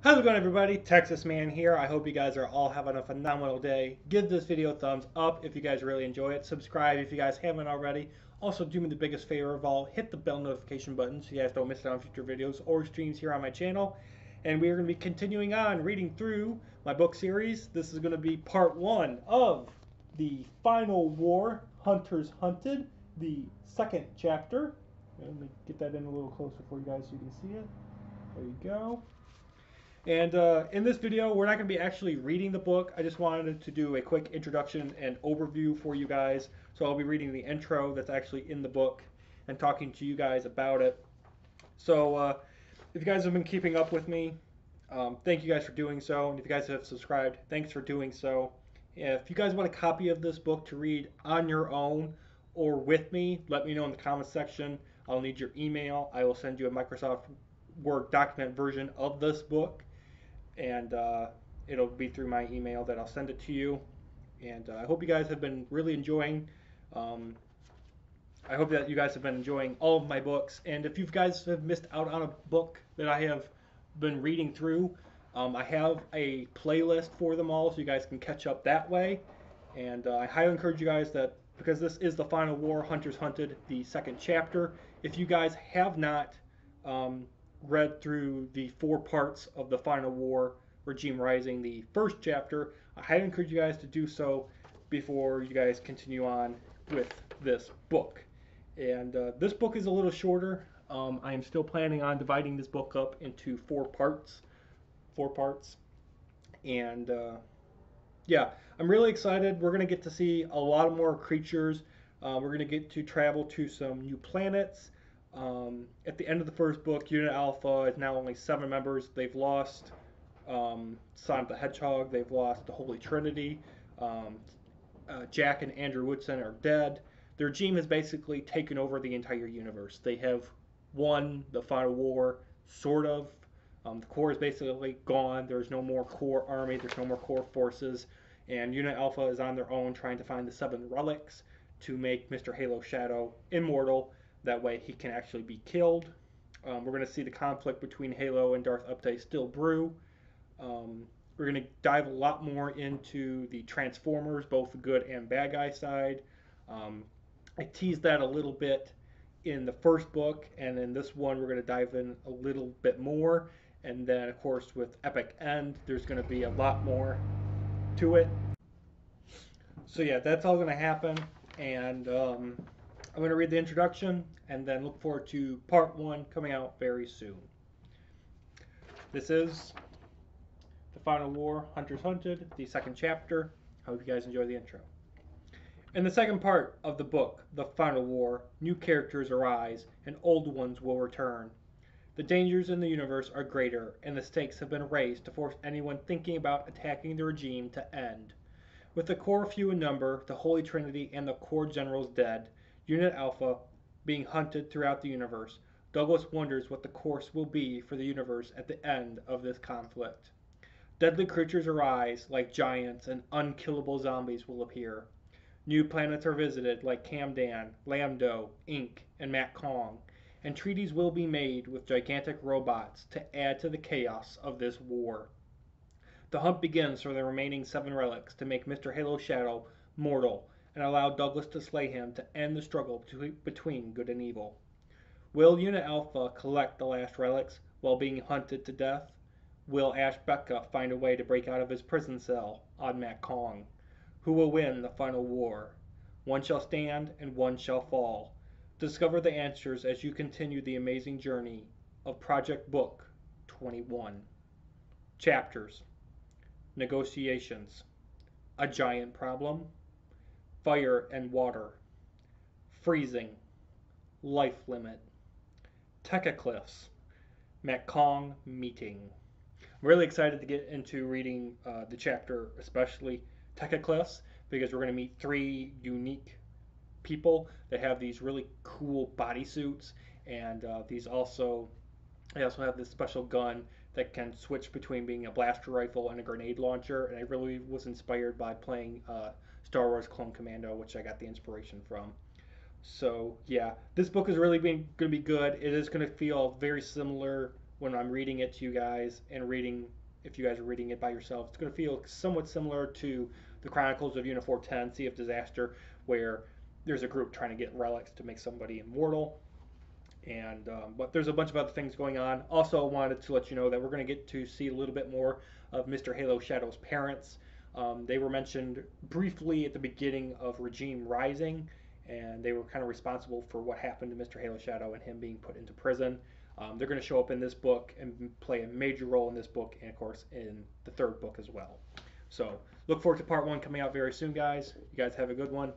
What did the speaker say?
How's it going, everybody? Texas Man here. I hope you guys are all having a phenomenal day. Give this video a thumbs up if you guys really enjoy it. Subscribe if you guys haven't already. Also, do me the biggest favor of all, hit the bell notification button so you guys don't miss out on future videos or streams here on my channel. And we are going to be continuing on reading through my book series. This is going to be part one of The Final War, Hunters Hunted, the second chapter. Let me get that in a little closer for you guys so you can see it. There you go. And in this video, we're not going to be actually reading the book. I just wanted to do a quick introduction and overview for you guys. So I'll be reading the intro that's actually in the book and talking to you guys about it. So if you guys have been keeping up with me, thank you guys for doing so. And if you guys have subscribed, thanks for doing so. If you guys want a copy of this book to read on your own or with me, let me know in the comments section. I'll need your email. I will send you a Microsoft Word document version of this book, and it'll be through my email that I'll send it to you. And I hope you guys have been really enjoying. I hope that you guys have been enjoying all of my books. And if you guys have missed out on a book that I have been reading through, I have a playlist for them all, so you guys can catch up that way. And I highly encourage you guys that, because this is the Final War, Hunters Hunted, the second chapter. If you guys have not read through the 4 parts of the Final War, Regime Rising, the first chapter, I highly encourage you guys to do so before you guys continue on with this book. And this book is a little shorter. I am still planning on dividing this book up into 4 parts. And yeah, I'm really excited. We're going to get to see a lot more creatures. We're going to get to travel to some new planets. At the end of the first book, Unit Alpha is now only 7 members. They've lost Sonic the Hedgehog. They've lost the Holy Trinity. Jack and Andrew Woodson are dead. Their regime has basically taken over the entire universe. They have won the Final War, sort of. The core is basically gone. There's no more core army. There's no more core forces. And Unit Alpha is on their own trying to find the 7 relics to make Mr. Halo Shadow immortal. That way he can actually be killed. We're going to see the conflict between Halo and Darth Update still brew. We're going to dive a lot more into the Transformers, both the good and bad guy side. I teased that a little bit in the first book, and in this one we're going to dive in a little bit more. And then, of course, with Epic End, there's going to be a lot more to it. So yeah, that's all going to happen. And I'm going to read the introduction and then look forward to part 1 coming out very soon. This is The Final War, Hunters Hunted, the second chapter. I hope you guys enjoy the intro. In the second part of the book, The Final War, new characters arise and old ones will return. The dangers in the universe are greater, and the stakes have been raised to force anyone thinking about attacking the regime to end. With the core few in number, the Holy Trinity and the core generals dead, Unit Alpha being hunted throughout the universe, Douglas wonders what the course will be for the universe at the end of this conflict. Deadly creatures arise like giants, and unkillable zombies will appear. New planets are visited like Kamdan, Lambda, Inc., and Matt Kong, and treaties will be made with gigantic robots to add to the chaos of this war. The hunt begins for the remaining 7 relics to make Mr. Halo Shadow mortal and allow Douglas to slay him to end the struggle between good and evil. Will Unit Alpha collect the last relics while being hunted to death? Will Ash Becca find a way to break out of his prison cell on Matt Kong? Who will win the final war? One shall stand and one shall fall. Discover the answers as you continue the amazing journey of Project Book 21. Chapters: Negotiations, A Giant Problem, Fire and Water, Freezing, Life Limit, Techacliffs, Matt Kong Meeting. I'm really excited to get into reading the chapter, especially Techacliffs, because we're going to meet 3 unique people that have these really cool bodysuits, and they also have this special gun that can switch between being a blaster rifle and a grenade launcher. And I really was inspired by playing Star Wars Clone Commando, which I got the inspiration from. So yeah, this book is really going to be good. It is going to feel very similar when I'm reading it to you guys and reading, if you guys are reading it by yourself, it's going to feel somewhat similar to the Chronicles of Uniform 10, Sea of Disaster, where there's a group trying to get relics to make somebody immortal. And but there's a bunch of other things going on. Also, wanted to let you know that we're going to get to see a little bit more of Mr. Halo Shadow's parents. They were mentioned briefly at the beginning of Regime Rising, and they were kind of responsible for what happened to Mr. Halo Shadow and him being put into prison. They're going to show up in this book and play a major role in this book, and of course in the third book as well. So look forward to part one coming out very soon, guys. You guys have a good one.